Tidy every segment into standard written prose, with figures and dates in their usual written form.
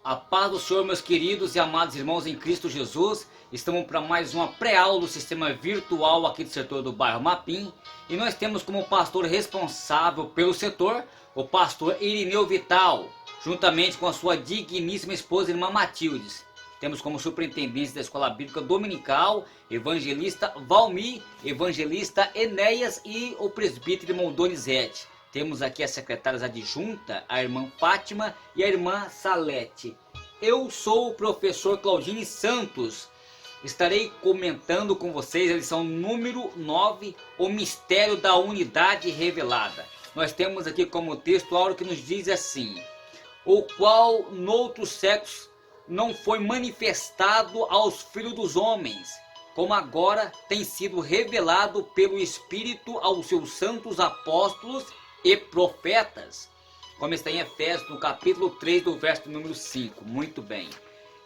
A paz do Senhor, meus queridos e amados irmãos em Cristo Jesus. Estamos para mais uma pré-aula do sistema virtual aqui do setor do bairro Mapim. E nós temos como pastor responsável pelo setor o pastor Irineu Vital, juntamente com a sua digníssima esposa, irmã Matildes. Temos como superintendente da Escola Bíblica Dominical, evangelista Valmir, evangelista Enéas e o presbítero irmão Donizete. Temos aqui as secretárias adjunta, a irmã Fátima e a irmã Salete. Eu sou o professor Claudine Santos. Estarei comentando com vocês a lição número 9, o mistério da unidade revelada. Nós temos aqui como texto algo que nos diz assim: o qual noutros séculos não foi manifestado aos filhos dos homens, como agora tem sido revelado pelo Espírito aos seus santos apóstolos e profetas, como está em Efésios, no capítulo 3, do verso número 5. Muito bem.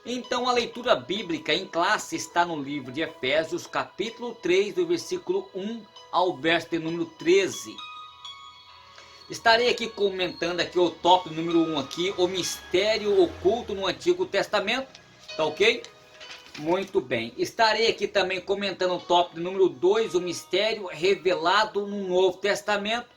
Então a leitura bíblica em classe está no livro de Efésios, capítulo 3, do versículo 1 ao verso de número 13. Estarei aqui comentando aqui o tópico número 1 aqui, o mistério oculto no Antigo Testamento, tá ok? Muito bem. Estarei aqui também comentando o tópico número 2, o mistério revelado no Novo Testamento.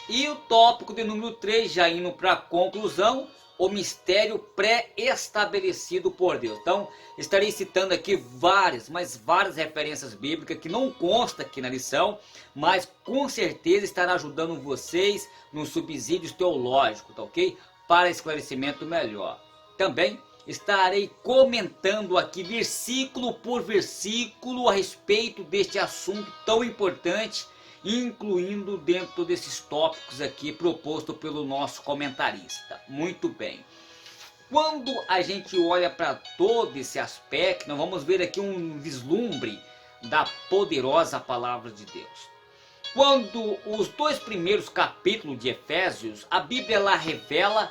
E o tópico de número 3, já indo para a conclusão, o mistério pré-estabelecido por Deus. Então, estarei citando aqui várias referências bíblicas que não consta aqui na lição, mas com certeza estará ajudando vocês nos subsídios teológicos, tá ok? Para esclarecimento melhor. Também estarei comentando aqui versículo por versículo a respeito deste assunto tão importante, incluindo dentro desses tópicos aqui proposto pelo nosso comentarista. Muito bem. Quando a gente olha para todo esse aspecto, nós vamos ver aqui um vislumbre da poderosa palavra de Deus. Quando os 2 primeiros capítulos de Efésios, a Bíblia lá revela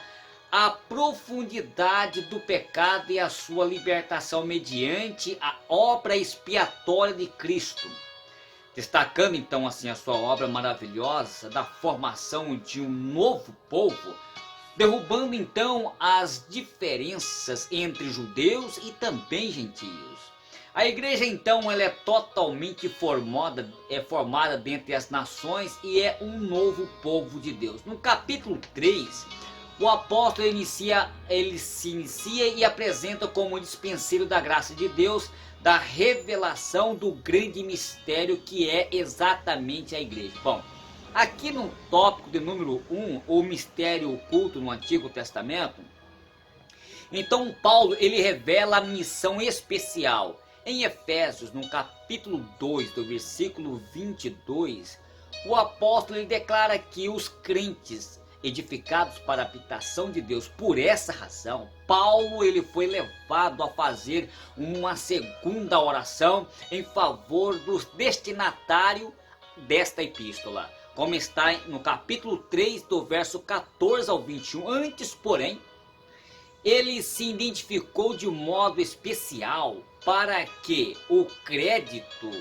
a profundidade do pecado e a sua libertação mediante a obra expiatória de Cristo. Destacando então assim a sua obra maravilhosa da formação de um novo povo, derrubando então as diferenças entre judeus e também gentios. A igreja então ela é totalmente formada dentre as nações e é um novo povo de Deus. No capítulo 3, o apóstolo ele se inicia e apresenta como dispenseiro da graça de Deus, da revelação do grande mistério que é exatamente a igreja. Bom, aqui no tópico de número 1, o mistério oculto no Antigo Testamento, então Paulo ele revela a missão especial. Em Efésios, no capítulo 2, do versículo 22, o apóstolo ele declara que os crentes edificados para a habitação de Deus, por essa razão, Paulo ele foi levado a fazer uma segunda oração em favor do destinatário desta epístola, como está no capítulo 3, do verso 14 ao 21. Antes, porém, ele se identificou de modo especial para que o crédito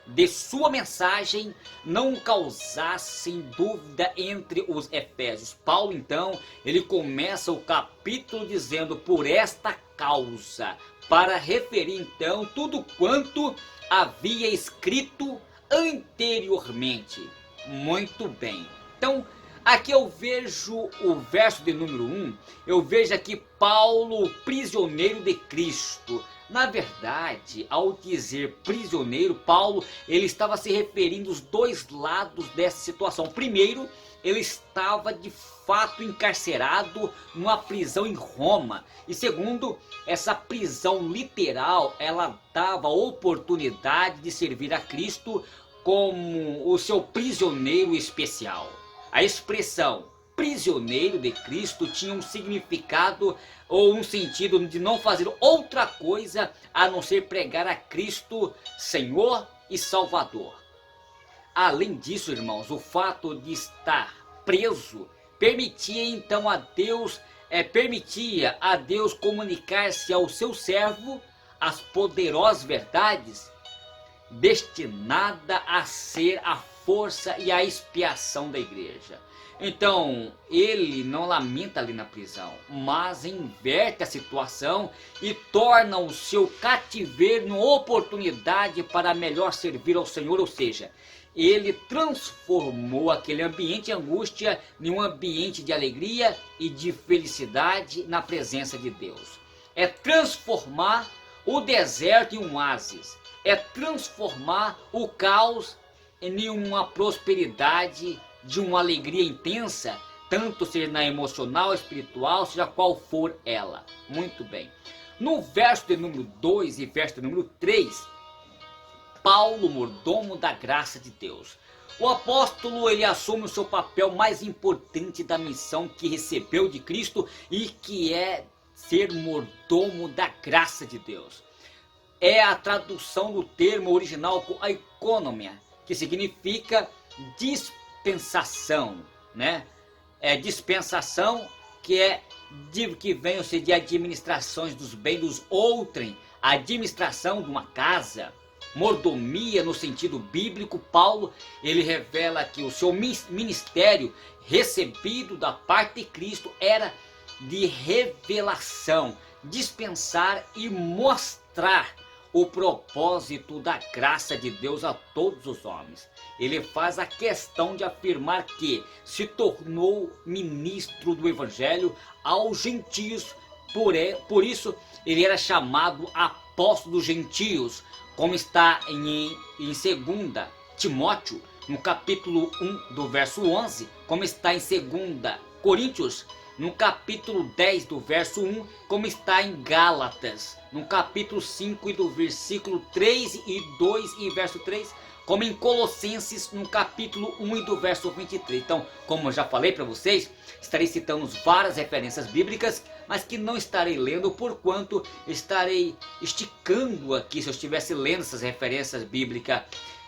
de sua mensagem não causassem dúvida entre os efésios. Paulo então, ele começa o capítulo dizendo por esta causa, para referir então tudo quanto havia escrito anteriormente. Muito bem. Então, aqui eu vejo o verso de número 1, eu vejo aqui Paulo, prisioneiro de Cristo. Na verdade, ao dizer prisioneiro, Paulo ele estava se referindo aos dois lados dessa situação. Primeiro, ele estava de fato encarcerado numa prisão em Roma. E segundo, essa prisão literal, ela dava oportunidade de servir a Cristo como o seu prisioneiro especial. A expressão prisioneiro de Cristo tinha um significado ou um sentido de não fazer outra coisa a não ser pregar a Cristo Senhor e Salvador. Além disso, irmãos, o fato de estar preso permitia então a Deus comunicar-se ao seu servo as poderosas verdades destinada a ser a força e a expiação da igreja. Então, ele não lamenta ali na prisão, mas inverte a situação e torna o seu cativeiro uma oportunidade para melhor servir ao Senhor, ou seja, ele transformou aquele ambiente de angústia em um ambiente de alegria e de felicidade na presença de Deus. É transformar o deserto em um oásis, é transformar o caos em uma prosperidade, de uma alegria intensa, tanto seja na emocional, espiritual, seja qual for ela. Muito bem. No verso de número 2 e verso de número 3, Paulo, mordomo da graça de Deus. O apóstolo, ele assume o seu papel mais importante da missão que recebeu de Cristo e que é ser mordomo da graça de Deus. É a tradução do termo original oikonomia, que significa dispensação, né? É dispensação que vem de administrações dos bens dos outrem, a administração de uma casa, mordomia no sentido bíblico. Paulo, ele revela que o seu ministério recebido da parte de Cristo era de revelação, dispensar e mostrar o propósito da graça de Deus a todos os homens. Ele faz a questão de afirmar que se tornou ministro do evangelho aos gentios, por isso ele era chamado apóstolo dos gentios, como está em 2 Timóteo, no capítulo 1 do verso 11, como está em 2 Coríntios, no capítulo 10 do verso 1, como está em Gálatas, no capítulo 5 e do versículo 3 e 2 e verso 3, como em Colossenses, no capítulo 1 e do verso 23. Então, como eu já falei para vocês, estarei citando várias referências bíblicas, mas que não estarei lendo, porquanto estarei esticando aqui, se eu estivesse lendo essas referências bíblicas,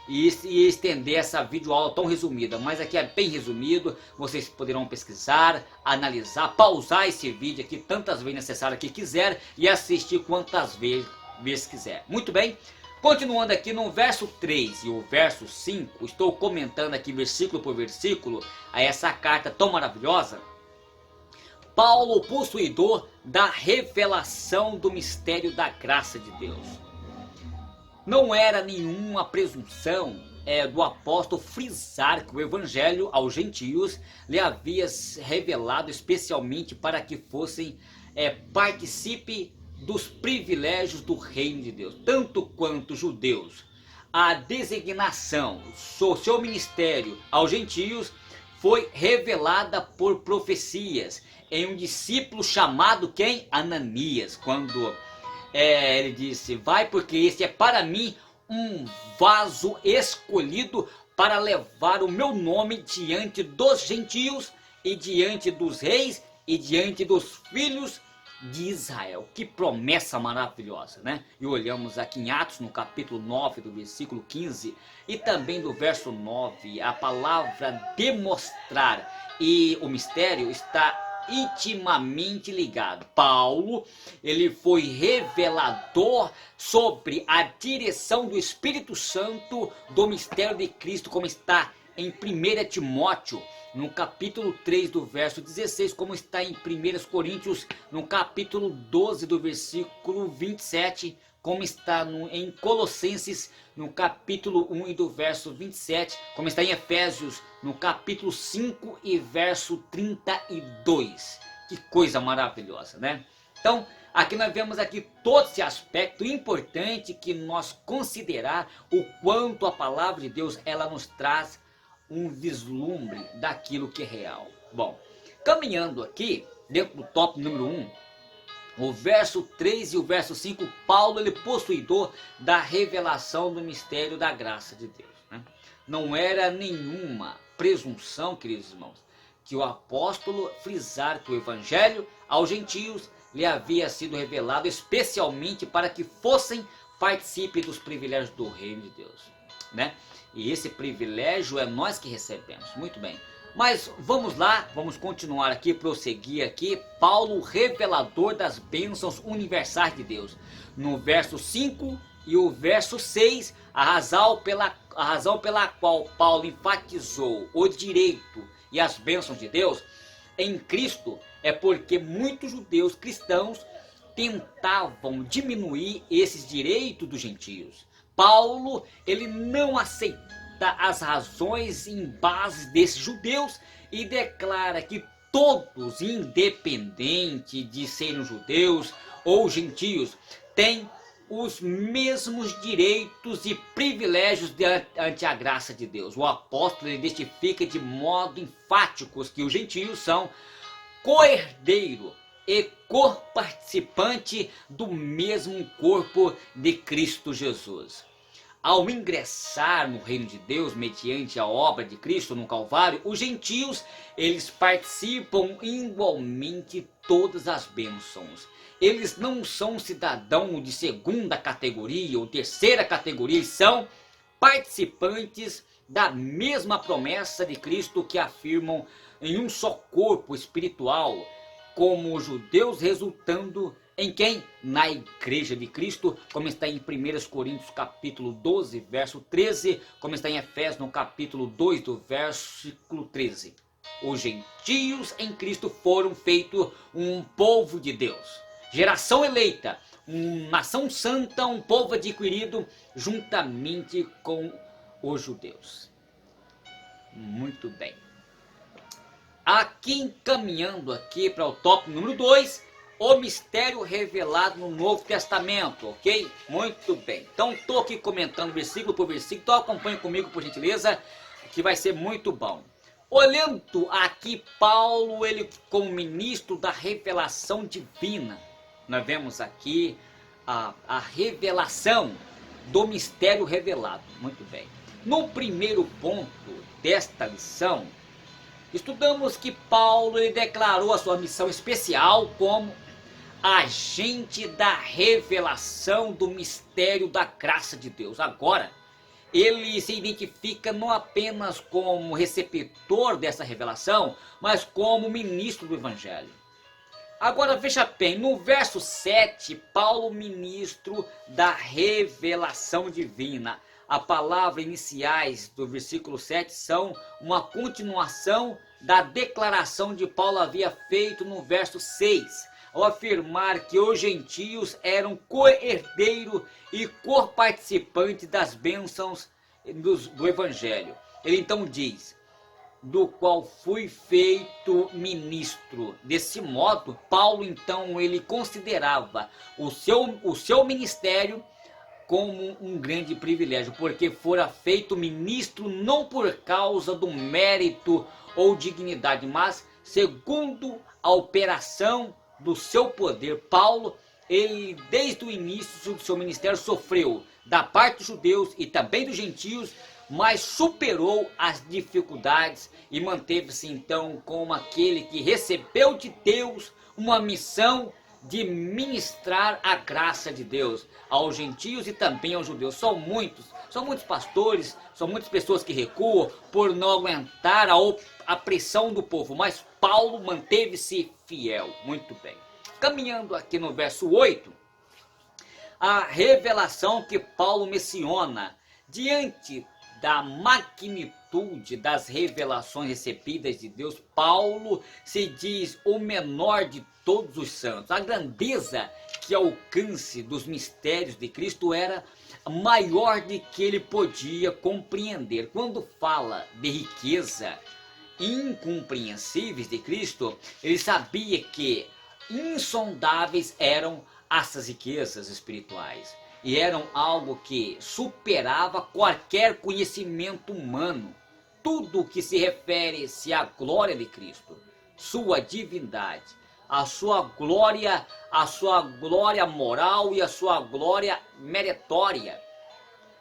e estender essa videoaula tão resumida, mas aqui é bem resumido. Vocês poderão pesquisar, analisar, pausar esse vídeo aqui tantas vezes necessário que quiser e assistir quantas vezes quiser. Muito bem, continuando aqui no verso 3 e o verso 5, estou comentando aqui versículo por versículo a essa carta tão maravilhosa. Paulo, possuidor da revelação do mistério da graça de Deus. Não era nenhuma presunção do apóstolo frisar que o evangelho aos gentios lhe havia revelado especialmente para que fossem participe dos privilégios do reino de Deus, tanto quanto judeus. A designação, seu ministério aos gentios foi revelada por profecias em um discípulo chamado quem? Ananias, quando ele disse: vai, porque este é para mim um vaso escolhido para levar o meu nome diante dos gentios e diante dos reis e diante dos filhos de Israel. Que promessa maravilhosa, né? E olhamos aqui em Atos, no capítulo 9, do versículo 15 e também do verso 9, a palavra demonstrar e o mistério está intimamente ligado. Paulo, ele foi revelador sobre a direção do Espírito Santo do mistério de Cristo, como está em 1 Timóteo, no capítulo 3 do verso 16, como está em 1 Coríntios, no capítulo 12 do versículo 27, como está em Colossenses, no capítulo 1 e do verso 27, como está em Efésios, no capítulo 5 e verso 32. Que coisa maravilhosa, né? Então, aqui nós vemos aqui todo esse aspecto importante que nós considerar o quanto a palavra de Deus, ela nos traz um vislumbre daquilo que é real. Bom, caminhando aqui, dentro do tópico número 1, o verso 3 e o verso 5, Paulo, ele possuidor da revelação do mistério da graça de Deus, né? Não era nenhuma presunção, queridos irmãos, que o apóstolo frisar que o evangelho aos gentios lhe havia sido revelado especialmente para que fossem participe dos privilégios do reino de Deus, né? E esse privilégio é nós que recebemos. Muito bem. Mas vamos lá, vamos continuar aqui, prosseguir aqui. Paulo, revelador das bênçãos universais de Deus. No verso 5 e o verso 6, a razão pela qual Paulo enfatizou o direito e as bênçãos de Deus em Cristo é porque muitos judeus cristãos tentavam diminuir esses direitos dos gentios. Paulo, ele não aceita as razões em base desses judeus e declara que todos, independente de serem judeus ou gentios, têm os mesmos direitos e privilégios ante a graça de Deus. O apóstolo ele testifica de modo enfático que os gentios são co-herdeiro e co-participante do mesmo corpo de Cristo Jesus. Ao ingressar no reino de Deus mediante a obra de Cristo no Calvário, os gentios eles participam igualmente todas as bênçãos. Eles não são cidadãos de segunda categoria ou terceira categoria, eles são participantes da mesma promessa de Cristo que afirmam em um só corpo espiritual, como os judeus resultando em quem? Na igreja de Cristo, como está em 1 Coríntios capítulo 12, verso 13, como está em Efésios no capítulo 2, do versículo 13. Os gentios em Cristo foram feitos um povo de Deus, geração eleita, uma nação santa, um povo adquirido juntamente com os judeus. Muito bem. Aqui encaminhando aqui para o tópico número 2, o mistério revelado no Novo Testamento, ok? Muito bem. Então estou aqui comentando versículo por versículo, então acompanhe comigo por gentileza, que vai ser muito bom. Olhando aqui Paulo, ele como ministro da revelação divina, nós vemos aqui a revelação do mistério revelado. Muito bem. No primeiro ponto desta lição, estudamos que Paulo ele declarou a sua missão especial como agente da revelação do mistério da graça de Deus. Agora, ele se identifica não apenas como receptor dessa revelação, mas como ministro do Evangelho. Agora veja bem, no verso 7, Paulo, ministro da revelação divina. A palavra iniciais do versículo 7 são uma continuação da declaração de Paulo havia feito no verso 6, ao afirmar que os gentios eram co-herdeiro e co-participante das bênçãos do Evangelho. Ele então diz, do qual fui feito ministro. Desse modo, Paulo então ele considerava o seu ministério como um grande privilégio, porque fora feito ministro não por causa do mérito ou dignidade, mas segundo a operação do seu poder. Paulo, ele desde o início do seu ministério sofreu da parte dos judeus e também dos gentios, mas superou as dificuldades e manteve-se então como aquele que recebeu de Deus uma missão de ministrar a graça de Deus aos gentios e também aos judeus. São muitos pastores, são muitas pessoas que recuam por não aguentar a pressão do povo, mas Paulo manteve-se fiel. Muito bem. Caminhando aqui no verso 8, a revelação que Paulo menciona diante da magnitude das revelações recebidas de Deus, Paulo se diz o menor de todos os santos. A grandeza que alcance dos mistérios de Cristo era maior do que ele podia compreender. Quando fala de riqueza incompreensíveis de Cristo, ele sabia que insondáveis eram essas riquezas espirituais. E eram algo que superava qualquer conhecimento humano. Tudo que se refere-se à glória de Cristo, sua divindade, a sua glória moral e a sua glória meritória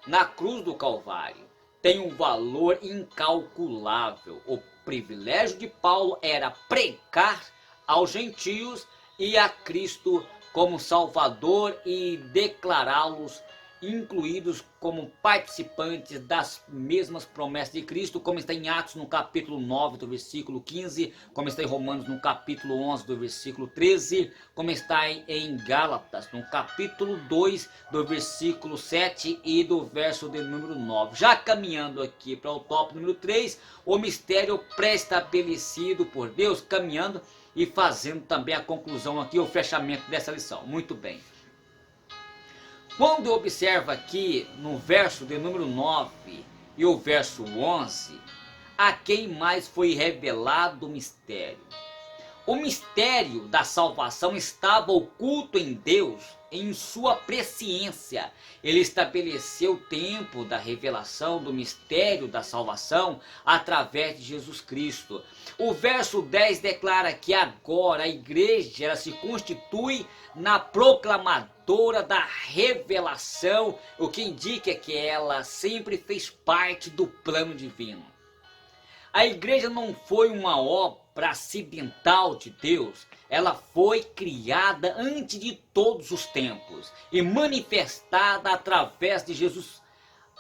na cruz do Calvário, tem um valor incalculável. O privilégio de Paulo era pregar aos gentios e a Cristo como Salvador e declará-los incluídos como participantes das mesmas promessas de Cristo, como está em Atos no capítulo 9 do versículo 15, como está em Romanos no capítulo 11 do versículo 13, como está em Gálatas no capítulo 2 do versículo 7 e do verso de número 9. Já caminhando aqui para o tópico número 3, o mistério pré-estabelecido por Deus, caminhando e fazendo também a conclusão aqui, o fechamento dessa lição. Muito bem. Quando observa aqui no verso de número 9 e o verso 11, a quem mais foi revelado o mistério? O mistério da salvação estava oculto em Deus, em sua presciência. Ele estabeleceu o tempo da revelação do mistério da salvação através de Jesus Cristo. O verso 10 declara que agora a igreja ela se constitui na proclamadora da revelação, o que indica que ela sempre fez parte do plano divino. A igreja não foi uma obra acidental de Deus, ela foi criada antes de todos os tempos e manifestada através de Jesus.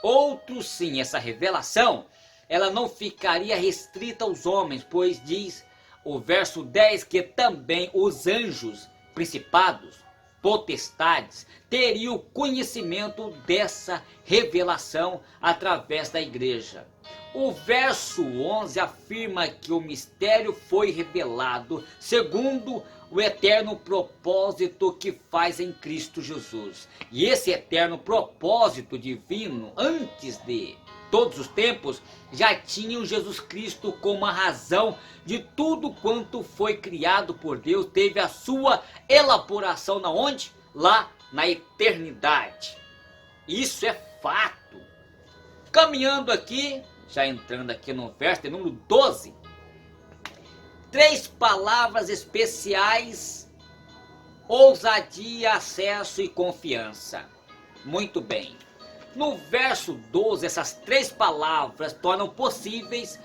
Outro sim, essa revelação, ela não ficaria restrita aos homens, pois diz o verso 10 que também os anjos, principados, potestades, teriam conhecimento dessa revelação através da igreja. O verso 11 afirma que o mistério foi revelado segundo o eterno propósito que faz em Cristo Jesus. E esse eterno propósito divino, antes de todos os tempos, já tinha Jesus Cristo como a razão de tudo quanto foi criado por Deus, teve a sua elaboração na onde? Lá na eternidade. Isso é fato. Caminhando aqui, já entrando aqui no verso de número 12, 3 palavras especiais: ousadia, acesso e confiança. Muito bem. No verso 12, essas 3 palavras tornam possíveis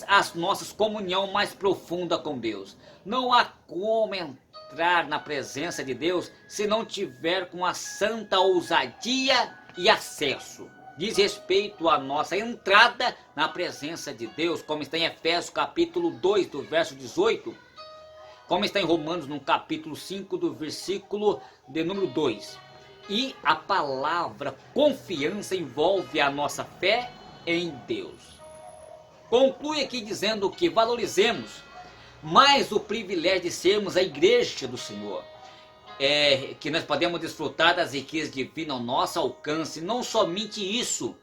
as nossas comunhão mais profunda com Deus. Não há como entrar na presença de Deus se não tiver com a santa ousadia e acesso. Diz respeito à nossa entrada na presença de Deus, como está em Efésios capítulo 2 do verso 18, como está em Romanos no capítulo 5 do versículo de número 2. E a palavra confiança envolve a nossa fé em Deus. Conclui aqui dizendo que valorizemos mais o privilégio de sermos a igreja do Senhor. Que nós podemos desfrutar das riquezas divinas ao nosso alcance. Não somente isso,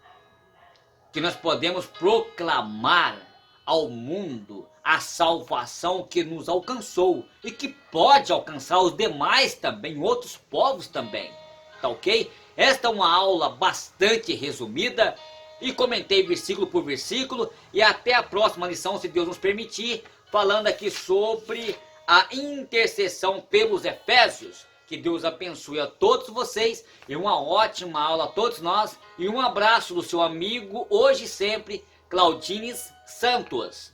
que nós podemos proclamar ao mundo a salvação que nos alcançou e que pode alcançar os demais também, outros povos também. Tá ok? Esta é uma aula bastante resumida e comentei versículo por versículo, e até a próxima lição, se Deus nos permitir, falando aqui sobre a intercessão pelos Efésios. Que Deus abençoe a todos vocês e uma ótima aula a todos nós, e um abraço do seu amigo hoje e sempre, Claudines Santos.